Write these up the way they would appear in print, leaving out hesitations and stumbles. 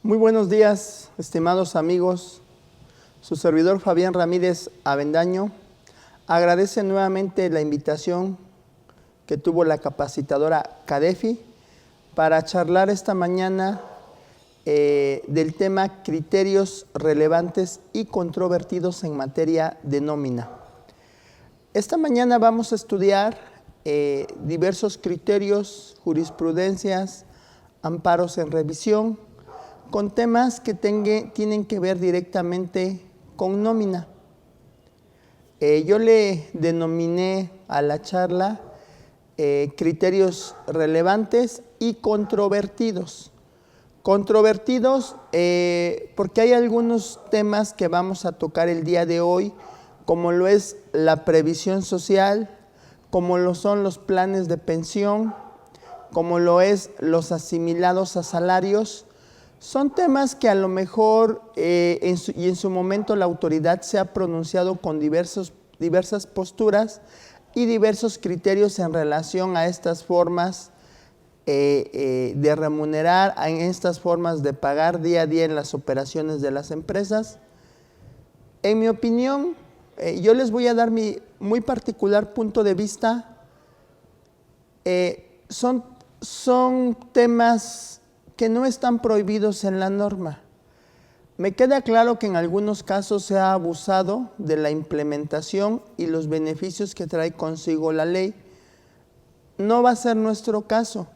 Muy buenos días, estimados amigos. Su servidor Fabián Ramírez Avendaño agradece nuevamente la invitación que tuvo la capacitadora CADEFI para charlar esta mañana del tema criterios relevantes y controvertidos en materia de nómina. Esta mañana vamos a estudiar diversos criterios, jurisprudencias, amparos en revisión, con temas que tienen que ver directamente con nómina. Yo le denominé a la charla criterios relevantes y controvertidos. Controvertidos porque hay algunos temas que vamos a tocar el día de hoy, como lo es la previsión social, como lo son los planes de pensión, como lo es los asimilados a salarios. Son temas que a lo mejor en su momento la autoridad se ha pronunciado con diversas posturas y diversos criterios en relación a estas formas de remunerar, a estas formas de pagar día a día en las operaciones de las empresas. En mi opinión, yo les voy a dar mi muy particular punto de vista. Son temas que no están prohibidos en la norma. Me queda claro que en algunos casos se ha abusado de la implementación y los beneficios que trae consigo la ley. No va a ser nuestro caso.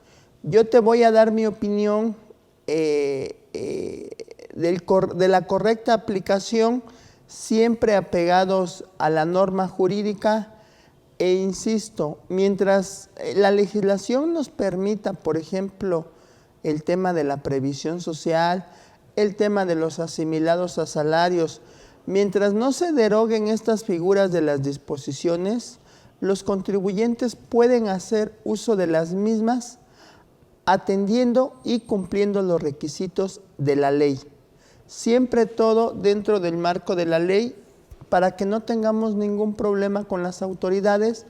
Yo te voy a dar mi opinión de la correcta aplicación, siempre apegados a la norma jurídica. E insisto, mientras la legislación nos permita, por ejemplo, el tema de la previsión social, el tema de los asimilados a salarios, mientras no se deroguen estas figuras de las disposiciones, los contribuyentes pueden hacer uso de las mismas atendiendo y cumpliendo los requisitos de la ley. Siempre todo dentro del marco de la ley para que no tengamos ningún problema con las autoridades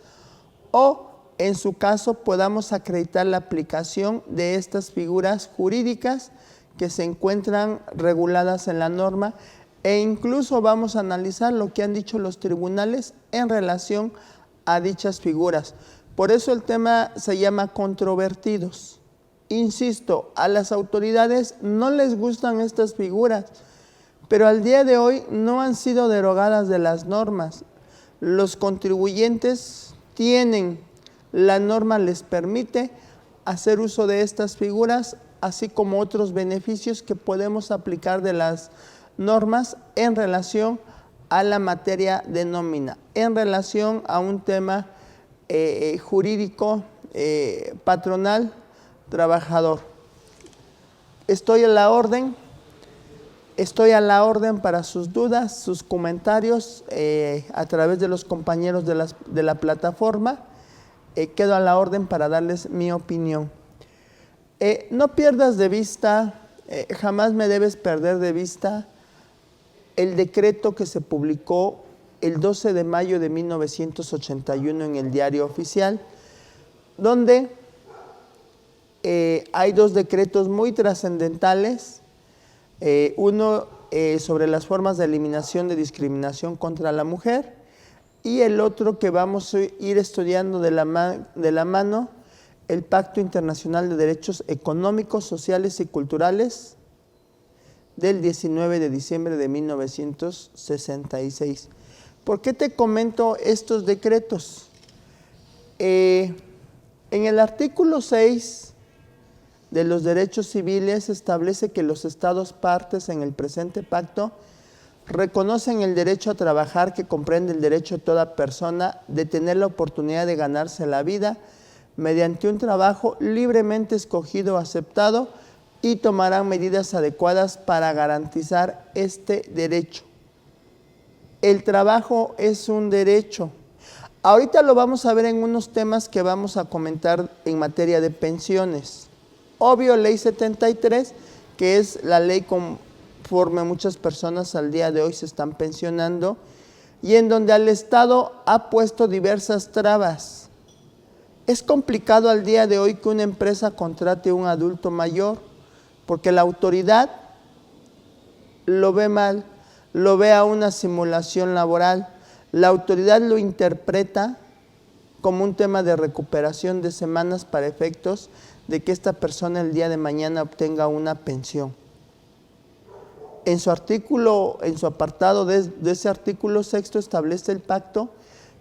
o en su caso podamos acreditar la aplicación de estas figuras jurídicas que se encuentran reguladas en la norma e incluso vamos a analizar lo que han dicho los tribunales en relación a dichas figuras. Por eso el tema se llama controvertidos. Insisto, a las autoridades no les gustan estas figuras, pero al día de hoy no han sido derogadas de las normas. Los contribuyentes la norma les permite hacer uso de estas figuras, así como otros beneficios que podemos aplicar de las normas en relación a la materia de nómina, en relación a un tema jurídico, patronal, trabajador. Estoy a la orden para sus dudas, sus comentarios a través de los compañeros de la plataforma. Quedo a la orden para darles mi opinión. No pierdas de vista, jamás me debes perder de vista el decreto que se publicó el 12 de mayo de 1981 en el Diario Oficial, donde hay dos decretos muy trascendentales, uno sobre las formas de eliminación de discriminación contra la mujer y el otro que vamos a ir estudiando de la mano, el Pacto Internacional de Derechos Económicos, Sociales y Culturales del 19 de diciembre de 1966. ¿Por qué te comento estos decretos? En el artículo 6 de los derechos civiles establece que los estados partes en el presente pacto reconocen el derecho a trabajar que comprende el derecho de toda persona de tener la oportunidad de ganarse la vida mediante un trabajo libremente escogido o aceptado y tomarán medidas adecuadas para garantizar este derecho. El trabajo es un derecho. Ahorita lo vamos a ver en unos temas que vamos a comentar en materia de pensiones. Obvio, Ley 73, que es la ley conforme muchas personas al día de hoy se están pensionando y en donde el Estado ha puesto diversas trabas. Es complicado al día de hoy que una empresa contrate a un adulto mayor porque la autoridad lo ve mal, lo ve a una simulación laboral. La autoridad lo interpreta como un tema de recuperación de semanas para efectos de que esta persona el día de mañana obtenga una pensión. En su artículo, en su apartado de ese artículo sexto establece el pacto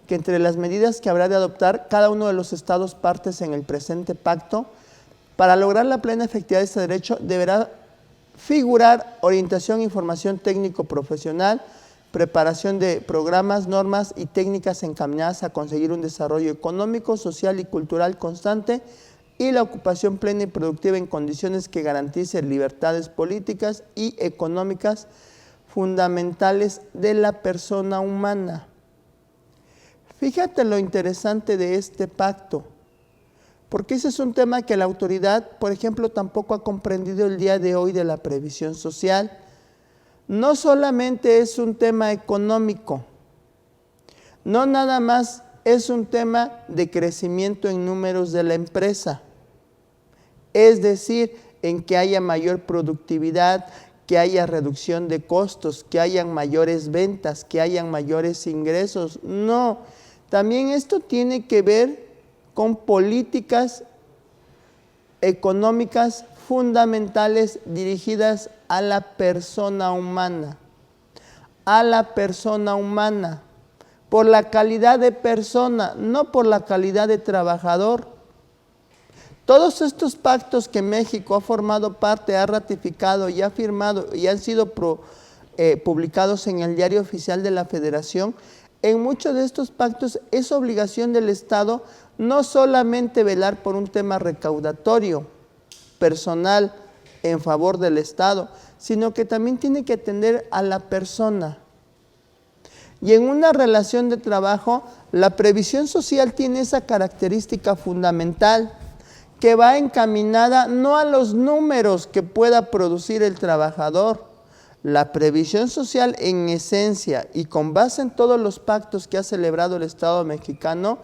que entre las medidas que habrá de adoptar cada uno de los estados partes en el presente pacto, para lograr la plena efectividad de este derecho deberá figurar orientación e información técnico-profesional, preparación de programas, normas y técnicas encaminadas a conseguir un desarrollo económico, social y cultural constante y la ocupación plena y productiva en condiciones que garanticen libertades políticas y económicas fundamentales de la persona humana. Fíjate lo interesante de este pacto, porque ese es un tema que la autoridad, por ejemplo, tampoco ha comprendido el día de hoy de la previsión social. No solamente es un tema económico, no nada más es un tema de crecimiento en números de la empresa, es decir, en que haya mayor productividad, que haya reducción de costos, que hayan mayores ventas, que hayan mayores ingresos. No, también esto tiene que ver con políticas económicas fundamentales dirigidas a la persona humana, por la calidad de persona, no por la calidad de trabajador. Todos estos pactos que México ha formado parte, ha ratificado y ha firmado y han sido publicados en el Diario Oficial de la Federación, en muchos de estos pactos es obligación del Estado no solamente velar por un tema recaudatorio, personal, en favor del Estado, sino que también tiene que atender a la persona. Y en una relación de trabajo, la previsión social tiene esa característica fundamental, que va encaminada no a los números que pueda producir el trabajador. La previsión social en esencia y con base en todos los pactos que ha celebrado el Estado mexicano,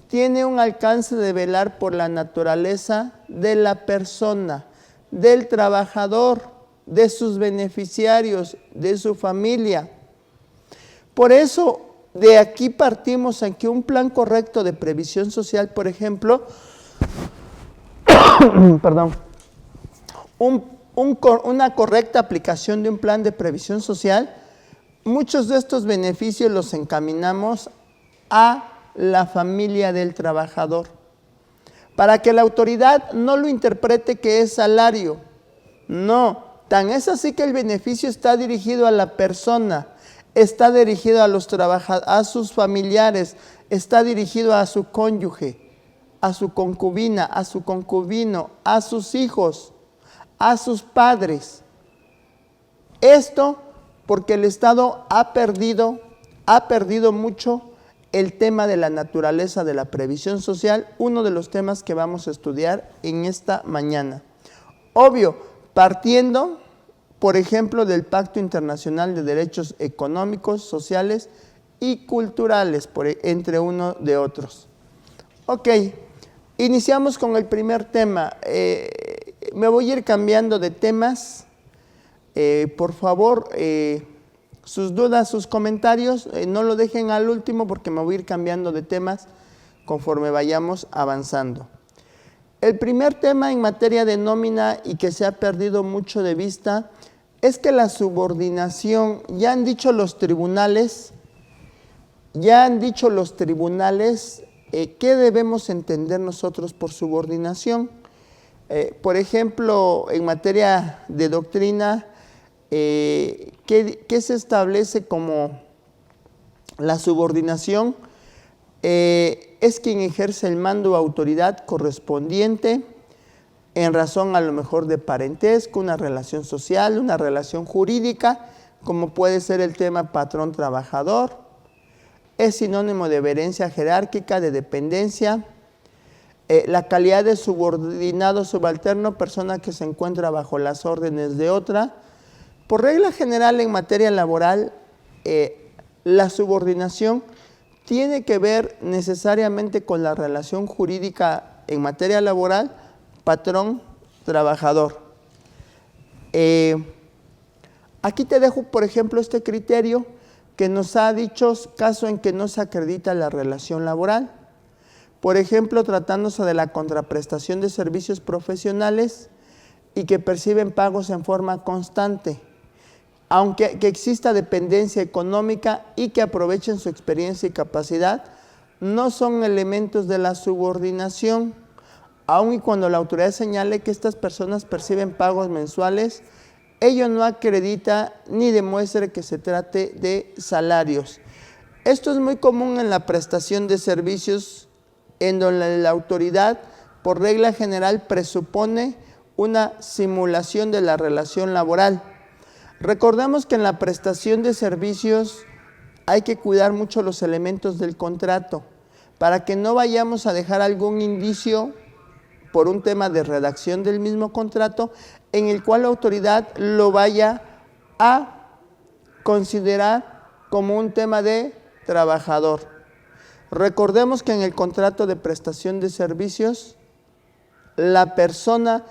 tiene un alcance de velar por la naturaleza de la persona, del trabajador, de sus beneficiarios, de su familia. Por eso, de aquí partimos en que un plan correcto de previsión social, por ejemplo, una correcta aplicación de un plan de previsión social, muchos de estos beneficios los encaminamos a la familia del trabajador, para que la autoridad no lo interprete que es salario. No, tan es así que el beneficio está dirigido a la persona, está dirigido a los trabajadores, a sus familiares, está dirigido a su cónyuge, a su concubina, a su concubino, a sus hijos, a sus padres. Esto porque el Estado ha perdido mucho el tema de la naturaleza de la previsión social, uno de los temas que vamos a estudiar en esta mañana. Obvio, partiendo, por ejemplo, del Pacto Internacional de Derechos Económicos, Sociales y Culturales, entre uno de otros. Ok, iniciamos con el primer tema. Me voy a ir cambiando de temas. Por favor, sus dudas, sus comentarios, no lo dejen al último porque me voy a ir cambiando de temas conforme vayamos avanzando. El primer tema en materia de nómina y que se ha perdido mucho de vista es que la subordinación, ya han dicho los tribunales, ¿qué debemos entender nosotros por subordinación? Por ejemplo, en materia de doctrina, ¿qué se establece como la subordinación? Es quien ejerce el mando o autoridad correspondiente en razón a lo mejor de parentesco, una relación social, una relación jurídica, como puede ser el tema patrón-trabajador. Es sinónimo de herencia jerárquica, de dependencia. La calidad de subordinado subalterno, persona que se encuentra bajo las órdenes de otra. Por regla general, en materia laboral, la subordinación tiene que ver necesariamente con la relación jurídica en materia laboral, patrón-trabajador. Aquí te dejo, por ejemplo, este criterio que nos ha dicho caso en que no se acredita la relación laboral. Por ejemplo, tratándose de la contraprestación de servicios profesionales y que perciben pagos en forma constante, aunque que exista dependencia económica y que aprovechen su experiencia y capacidad, no son elementos de la subordinación, aun y cuando la autoridad señale que estas personas perciben pagos mensuales, ello no acredita ni demuestra que se trate de salarios. Esto es muy común en la prestación de servicios, en donde la autoridad, por regla general, presupone una simulación de la relación laboral. Recordemos que en la prestación de servicios hay que cuidar mucho los elementos del contrato para que no vayamos a dejar algún indicio por un tema de redacción del mismo contrato en el cual la autoridad lo vaya a considerar como un tema de trabajador. Recordemos que en el contrato de prestación de servicios la persona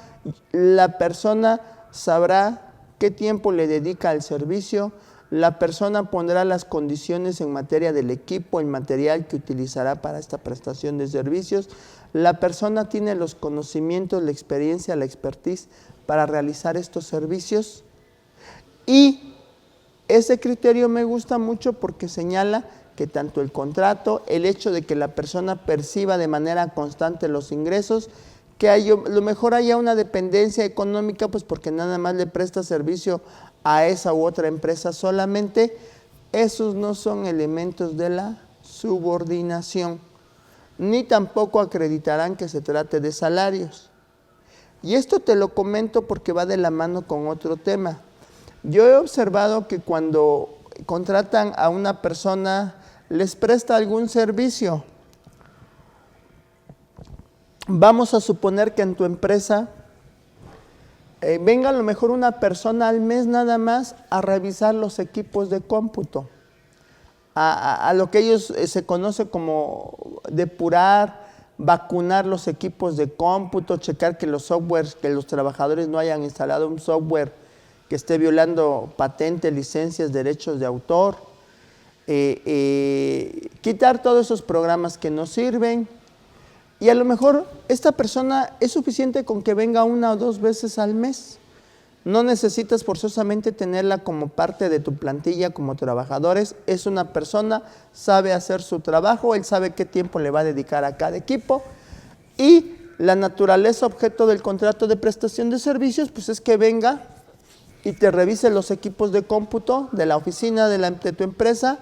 sabrá qué tiempo le dedica al servicio, la persona pondrá las condiciones en materia del equipo, el material que utilizará para esta prestación de servicios, la persona tiene los conocimientos, la experiencia, la expertise para realizar estos servicios, y ese criterio me gusta mucho porque señala que tanto el contrato, el hecho de que la persona perciba de manera constante los ingresos, que a lo mejor haya una dependencia económica, pues porque nada más le presta servicio a esa u otra empresa solamente, esos no son elementos de la subordinación, ni tampoco acreditarán que se trate de salarios. Y esto te lo comento porque va de la mano con otro tema. Yo he observado que cuando contratan a una persona, les presta algún servicio. Vamos a suponer que en tu empresa venga a lo mejor una persona al mes nada más a revisar los equipos de cómputo, a lo que ellos se conoce como depurar, vacunar los equipos de cómputo, checar que los softwares, que los trabajadores no hayan instalado un software que esté violando patentes, licencias, derechos de autor, quitar todos esos programas que no sirven. Y a lo mejor esta persona es suficiente con que venga 1 o 2 veces al mes. No necesitas forzosamente tenerla como parte de tu plantilla como trabajadores. Es una persona, sabe hacer su trabajo, él sabe qué tiempo le va a dedicar a cada equipo. Y la naturaleza objeto del contrato de prestación de servicios, pues es que venga y te revise los equipos de cómputo de la oficina de tu empresa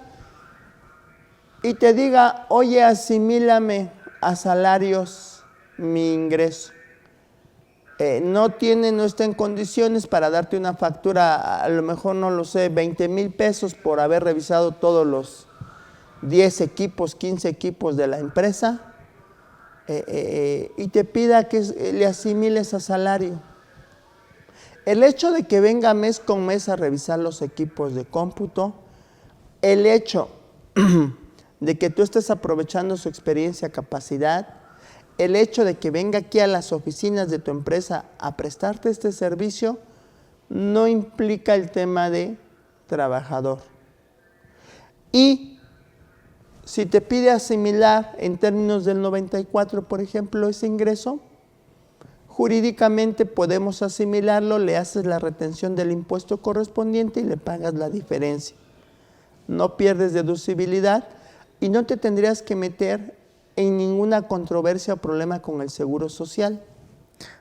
y te diga, oye, asimílame a salarios mi ingreso. No está en condiciones para darte una factura, a lo mejor no lo sé, 20,000 pesos por haber revisado todos los 10 equipos, 15 equipos de la empresa, y te pida que le asimiles a salario. El hecho de que venga mes con mes a revisar los equipos de cómputo, el hecho de que tú estés aprovechando su experiencia, capacidad, el hecho de que venga aquí a las oficinas de tu empresa a prestarte este servicio, no implica el tema de trabajador. Y si te pide asimilar en términos del 94, por ejemplo, ese ingreso, jurídicamente podemos asimilarlo, le haces la retención del impuesto correspondiente y le pagas la diferencia. No pierdes deducibilidad y no te tendrías que meter en ninguna controversia o problema con el Seguro Social,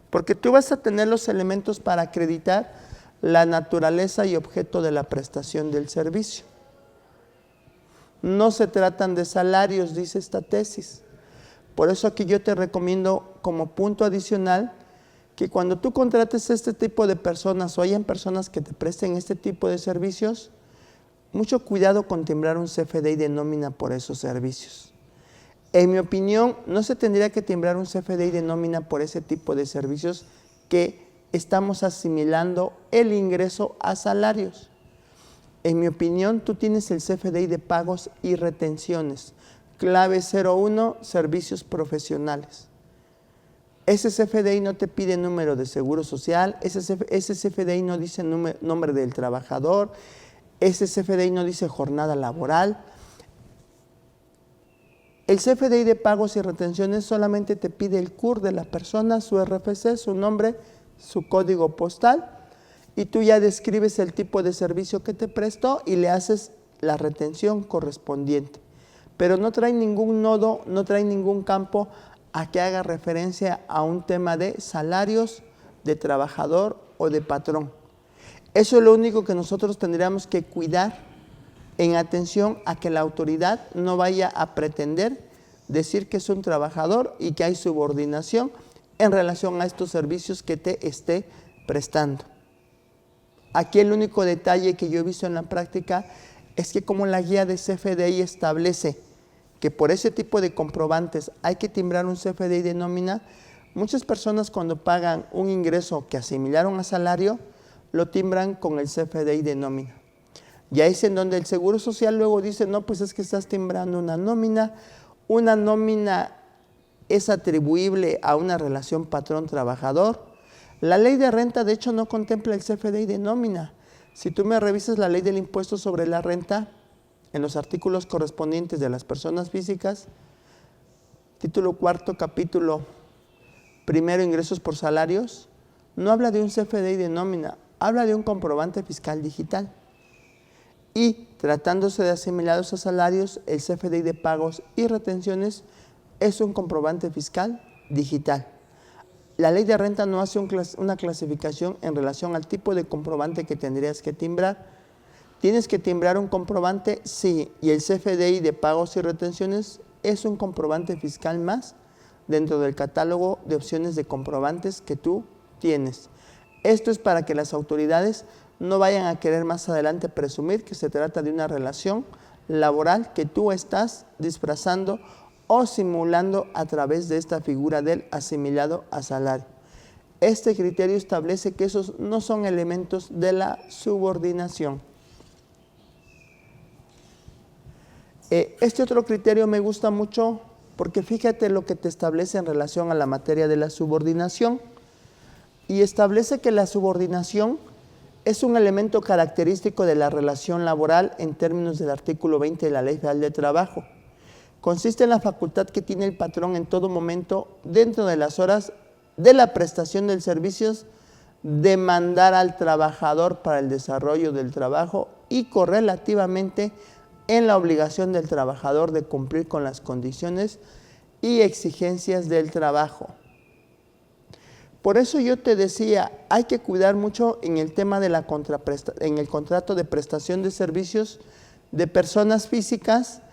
porque tú vas a tener los elementos para acreditar la naturaleza y objeto de la prestación del servicio. No se tratan de salarios, dice esta tesis. Por eso aquí yo te recomiendo como punto adicional que cuando tú contrates este tipo de personas o hayan personas que te presten este tipo de servicios, mucho cuidado con timbrar un CFDI de nómina por esos servicios. En mi opinión, no se tendría que timbrar un CFDI de nómina por ese tipo de servicios que estamos asimilando el ingreso a salarios. En mi opinión, tú tienes el CFDI de pagos y retenciones. Clave 01, servicios profesionales. Ese CFDI no te pide número de seguro social, ese CFDI no dice nombre del trabajador, ese CFDI no dice jornada laboral. El CFDI de pagos y retenciones solamente te pide el CUR de la persona, su RFC, su nombre, su código postal, y tú ya describes el tipo de servicio que te prestó y le haces la retención correspondiente. Pero no trae ningún nodo, no trae ningún campo a que haga referencia a un tema de salarios, de trabajador o de patrón. Eso es lo único que nosotros tendríamos que cuidar en atención a que la autoridad no vaya a pretender decir que es un trabajador y que hay subordinación en relación a estos servicios que te esté prestando. Aquí el único detalle que yo he visto en la práctica es que como la guía de CFDI establece que por ese tipo de comprobantes hay que timbrar un CFDI de nómina, muchas personas cuando pagan un ingreso que asimilaron a salario, lo timbran con el CFDI de nómina. Y ahí es en donde el Seguro Social luego dice, no, pues es que estás timbrando una nómina es atribuible a una relación patrón-trabajador. La ley de renta de hecho no contempla el CFDI de nómina. Si tú me revisas la ley del impuesto sobre la renta, en los artículos correspondientes de las personas físicas, título cuarto, capítulo primero, ingresos por salarios, no habla de un CFDI de nómina, habla de un comprobante fiscal digital. Y tratándose de asimilados a salarios, el CFDI de pagos y retenciones es un comprobante fiscal digital. La ley de renta no hace una clasificación en relación al tipo de comprobante que tendrías que timbrar. ¿Tienes que timbrar un comprobante? Sí, y el CFDI de pagos y retenciones es un comprobante fiscal más dentro del catálogo de opciones de comprobantes que tú tienes. Esto es para que las autoridades no vayan a querer más adelante presumir que se trata de una relación laboral que tú estás disfrazando o simulando a través de esta figura del asimilado a salario. Este criterio establece que esos no son elementos de la subordinación. Este otro criterio me gusta mucho porque fíjate lo que te establece en relación a la materia de la subordinación, y establece que la subordinación es un elemento característico de la relación laboral en términos del artículo 20 de la Ley Federal del Trabajo. Consiste en la facultad que tiene el patrón en todo momento, dentro de las horas de la prestación del servicio, de mandar al trabajador para el desarrollo del trabajo y correlativamente en la obligación del trabajador de cumplir con las condiciones y exigencias del trabajo. Por eso yo te decía, hay que cuidar mucho en el tema de en el contrato de prestación de servicios de personas físicas,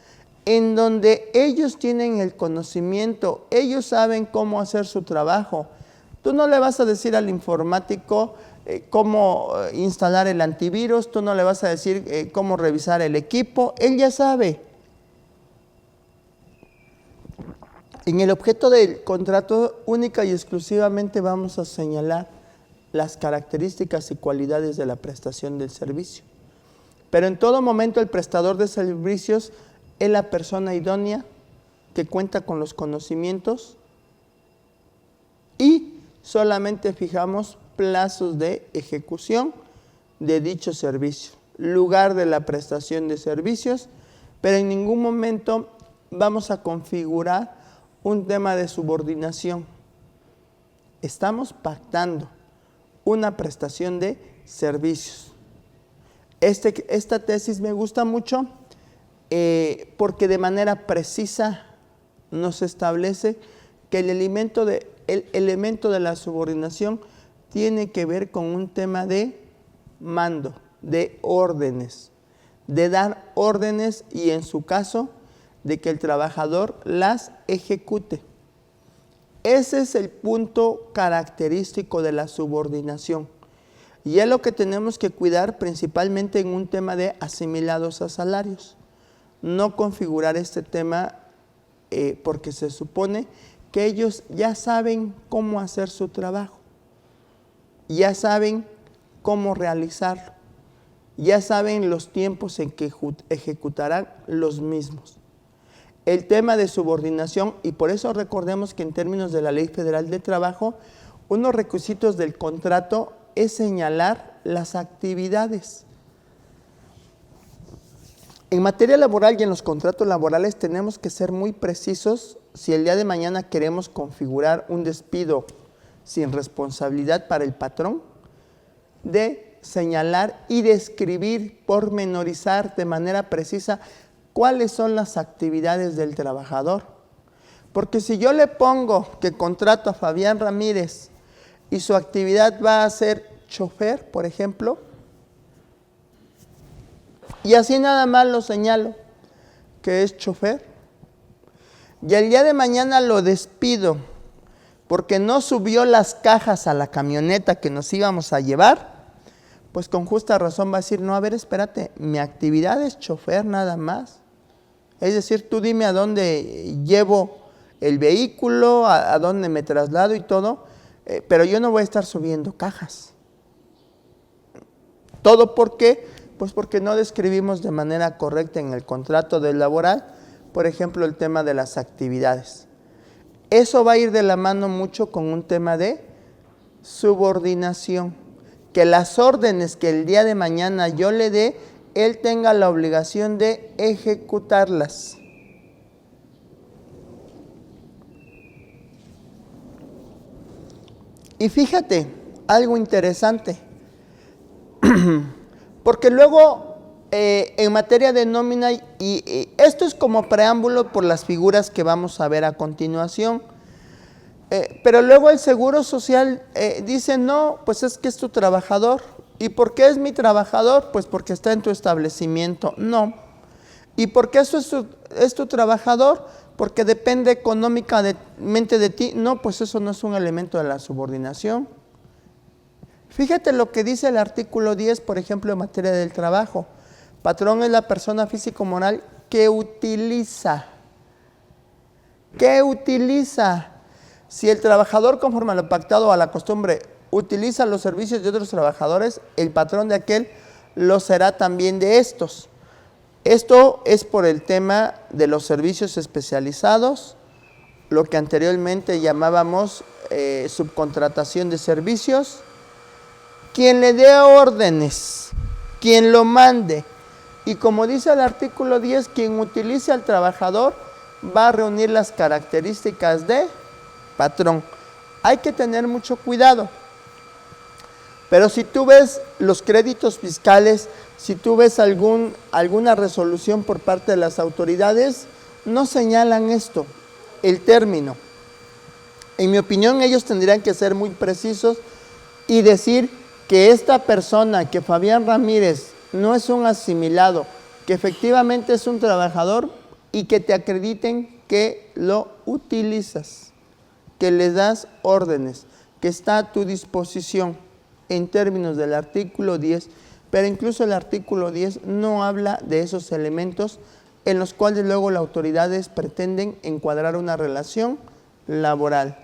en donde ellos tienen el conocimiento, ellos saben cómo hacer su trabajo. Tú no le vas a decir al informático cómo instalar el antivirus, tú no le vas a decir cómo revisar el equipo, él ya sabe. En el objeto del contrato, única y exclusivamente vamos a señalar las características y cualidades de la prestación del servicio. Pero en todo momento el prestador de servicios es la persona idónea que cuenta con los conocimientos, y solamente fijamos plazos de ejecución de dicho servicio, lugar de la prestación de servicios, pero en ningún momento vamos a configurar un tema de subordinación. Estamos pactando una prestación de servicios. Esta tesis me gusta mucho porque de manera precisa nos establece que el elemento de la subordinación tiene que ver con un tema de mando, de órdenes, de dar órdenes y en su caso de que el trabajador las ejecute. Ese es el punto característico de la subordinación. Y es lo que tenemos que cuidar principalmente en un tema de asimilados a salarios. No configurar este tema porque se supone que ellos ya saben cómo hacer su trabajo, ya saben cómo realizarlo, ya saben los tiempos en que ejecutarán los mismos. el tema de subordinación, y por eso recordemos que en términos de la Ley Federal de Trabajo, unos requisitos del contrato es señalar las actividades. En materia laboral y en los contratos laborales tenemos que ser muy precisos si el día de mañana queremos configurar un despido sin responsabilidad para el patrón, de señalar y describir, pormenorizar de manera precisa cuáles son las actividades del trabajador. Porque si yo le pongo que contrato a Fabián Ramírez y su actividad va a ser chofer, por ejemplo, y así nada más lo señalo, que es chofer, y el día de mañana lo despido porque no subió las cajas a la camioneta que nos íbamos a llevar, pues con justa razón va a decir, no, a ver, espérate, mi actividad es chofer nada más. Es decir, tú dime a dónde llevo el vehículo, a dónde me traslado y todo, pero yo no voy a estar subiendo cajas. ¿Todo por qué? Pues porque no describimos de manera correcta en el contrato del laboral, por ejemplo, el tema de las actividades. Eso va a ir de la mano mucho con un tema de subordinación. Que las órdenes que el día de mañana yo le dé, él tenga la obligación de ejecutarlas. Y fíjate, algo interesante, porque luego en materia de nómina, y esto es como preámbulo por las figuras que vamos a ver a continuación, pero luego el Seguro Social dice, no, pues es que es tu trabajador. ¿Y por qué es mi trabajador? Pues porque está en tu establecimiento. No. ¿Y por qué eso es tu trabajador? Porque depende económicamente de ti. No, pues eso no es un elemento de la subordinación. Fíjate lo que dice el artículo 10, por ejemplo, en materia del trabajo. Patrón es la persona físico-moral que utiliza. ¿Qué utiliza? Si el trabajador, conforme a lo pactado o a la costumbre, utiliza los servicios de otros trabajadores, el patrón de aquel lo será también de estos. Esto es por el tema de los servicios especializados, lo que anteriormente llamábamos subcontratación de servicios. Quien le dé órdenes, quien lo mande, y como dice el artículo 10, quien utilice al trabajador va a reunir las características de patrón. Hay que tener mucho cuidado. Pero si tú ves los créditos fiscales, si tú ves alguna resolución por parte de las autoridades, no señalan esto, el término. En mi opinión, ellos tendrían que ser muy precisos y decir que esta persona, que Fabián Ramírez, no es un asimilado, que efectivamente es un trabajador y que te acrediten que lo utilizas, que le das órdenes, que está a tu disposición en términos del artículo 10, pero incluso el artículo 10 no habla de esos elementos en los cuales luego las autoridades pretenden encuadrar una relación laboral.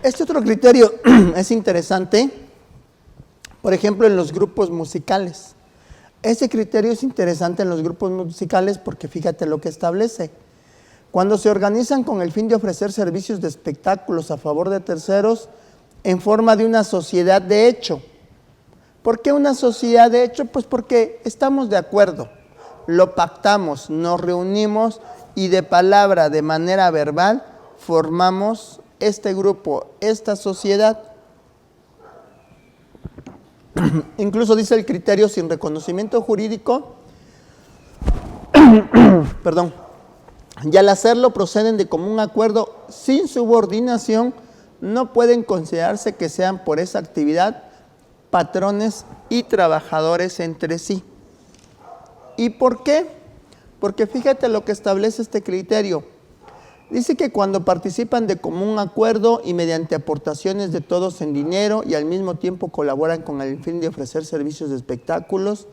Este otro criterio es interesante, por ejemplo, en los grupos musicales. Este criterio es interesante en los grupos musicales porque fíjate lo que establece. Cuando se organizan con el fin de ofrecer servicios de espectáculos a favor de terceros en forma de una sociedad de hecho. ¿Por qué una sociedad de hecho? Pues porque estamos de acuerdo, lo pactamos, nos reunimos y de palabra, de manera verbal, formamos este grupo, esta sociedad. Incluso dice el criterio sin reconocimiento jurídico, perdón, y al hacerlo proceden de común acuerdo sin subordinación, no pueden considerarse que sean por esa actividad patrones y trabajadores entre sí. ¿Y por qué? Porque fíjate lo que establece este criterio. Dice que cuando participan de común acuerdo y mediante aportaciones de todos en dinero y al mismo tiempo colaboran con el fin de ofrecer servicios de espectáculos,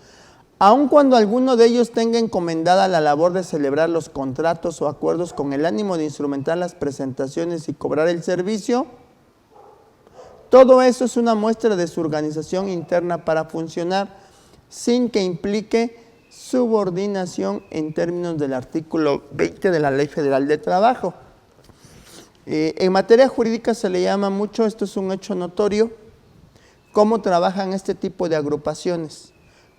aun cuando alguno de ellos tenga encomendada la labor de celebrar los contratos o acuerdos con el ánimo de instrumentar las presentaciones y cobrar el servicio, todo eso es una muestra de su organización interna para funcionar sin que implique subordinación en términos del artículo 20 de la Ley Federal de Trabajo. En materia jurídica se le llama mucho, esto es un hecho notorio, cómo trabajan este tipo de agrupaciones,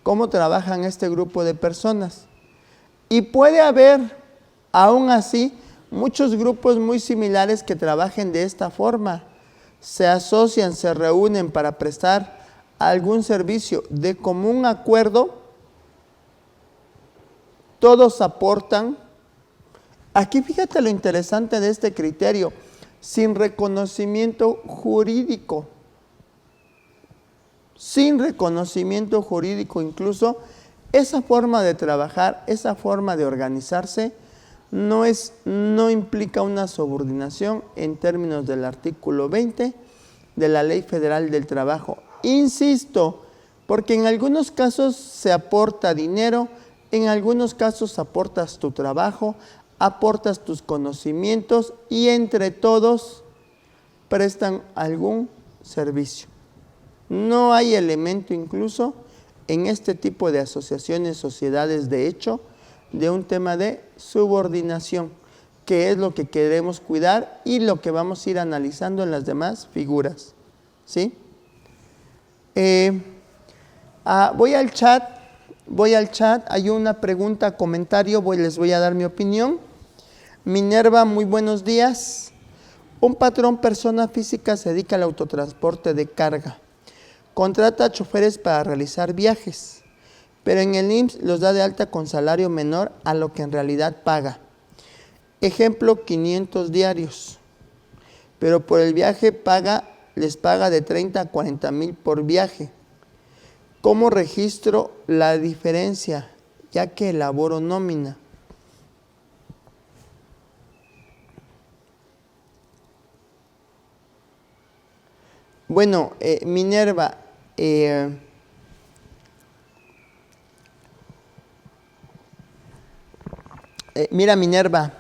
cómo trabajan este grupo de personas. Y puede haber, aún así, muchos grupos muy similares que trabajen de esta forma. Se asocian, se reúnen para prestar algún servicio de común acuerdo, todos aportan. Aquí fíjate lo interesante de este criterio, sin reconocimiento jurídico. Sin reconocimiento jurídico, incluso esa forma de trabajar, esa forma de organizarse, no implica una subordinación en términos del artículo 20 de la Ley Federal del Trabajo. Insisto, porque en algunos casos se aporta dinero, en algunos casos aportas tu trabajo, aportas tus conocimientos y entre todos prestan algún servicio. No hay elemento incluso en este tipo de asociaciones, sociedades de hecho, de un tema de subordinación, que es lo que queremos cuidar y lo que vamos a ir analizando en las demás figuras. ¿Sí? Voy al chat, hay una pregunta, comentario, les voy a dar mi opinión. Minerva, muy buenos días. Un patrón persona física se dedica al autotransporte de carga. Contrata choferes para realizar viajes, pero en el IMSS los da de alta con salario menor a lo que en realidad paga. Ejemplo, 500 diarios, pero por el viaje les paga de 30 a 40 mil por viaje. ¿Cómo registro la diferencia, ya que elaboro nómina? Bueno, Minerva, mira Minerva,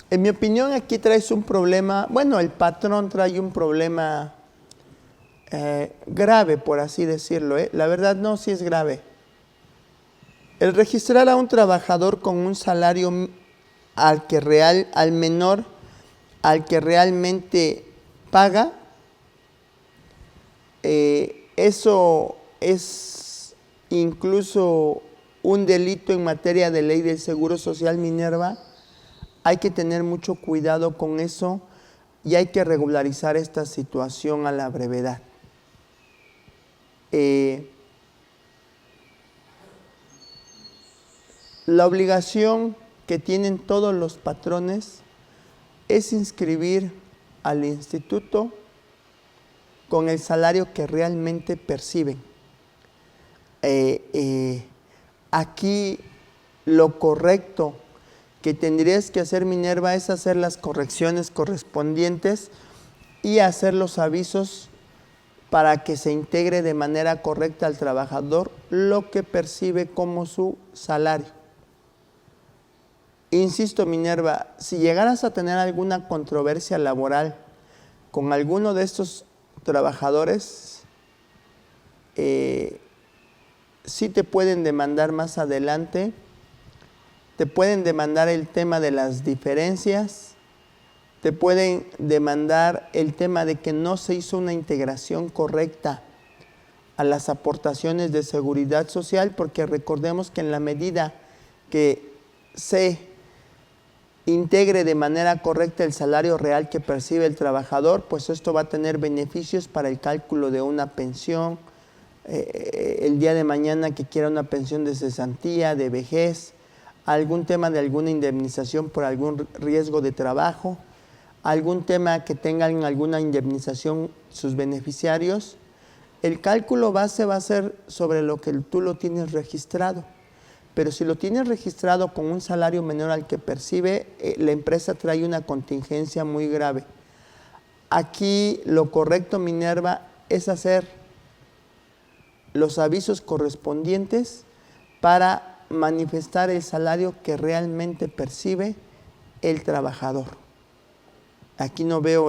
en mi opinión aquí traes un problema, bueno, el patrón trae un problema grave, por así decirlo. La verdad no, sí es grave. El registrar a un trabajador con un salario al menor al que realmente paga, eso es incluso un delito en materia de ley del Seguro Social, Minerva. Hay que tener mucho cuidado con eso y hay que regularizar esta situación a la brevedad. La obligación que tienen todos los patrones es inscribir al instituto con el salario que realmente perciben. Aquí lo correcto que tendrías que hacer, Minerva, es hacer las correcciones correspondientes y hacer los avisos para que se integre de manera correcta al trabajador lo que percibe como su salario. Insisto, Minerva, si llegaras a tener alguna controversia laboral con alguno de estos trabajadores, sí te pueden demandar más adelante, te pueden demandar el tema de las diferencias, te pueden demandar el tema de que no se hizo una integración correcta a las aportaciones de seguridad social, porque recordemos que en la medida que se integre de manera correcta el salario real que percibe el trabajador, pues esto va a tener beneficios para el cálculo de una pensión, el día de mañana que quiera una pensión de cesantía, de vejez, algún tema de alguna indemnización por algún riesgo de trabajo, algún tema que tengan alguna indemnización sus beneficiarios. El cálculo base va a ser sobre lo que tú lo tienes registrado. Pero si lo tienes registrado con un salario menor al que percibe, la empresa trae una contingencia muy grave. Aquí lo correcto, Minerva, es hacer los avisos correspondientes para manifestar el salario que realmente percibe el trabajador. Aquí no veo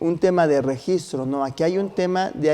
un tema de registro, no, aquí hay un tema de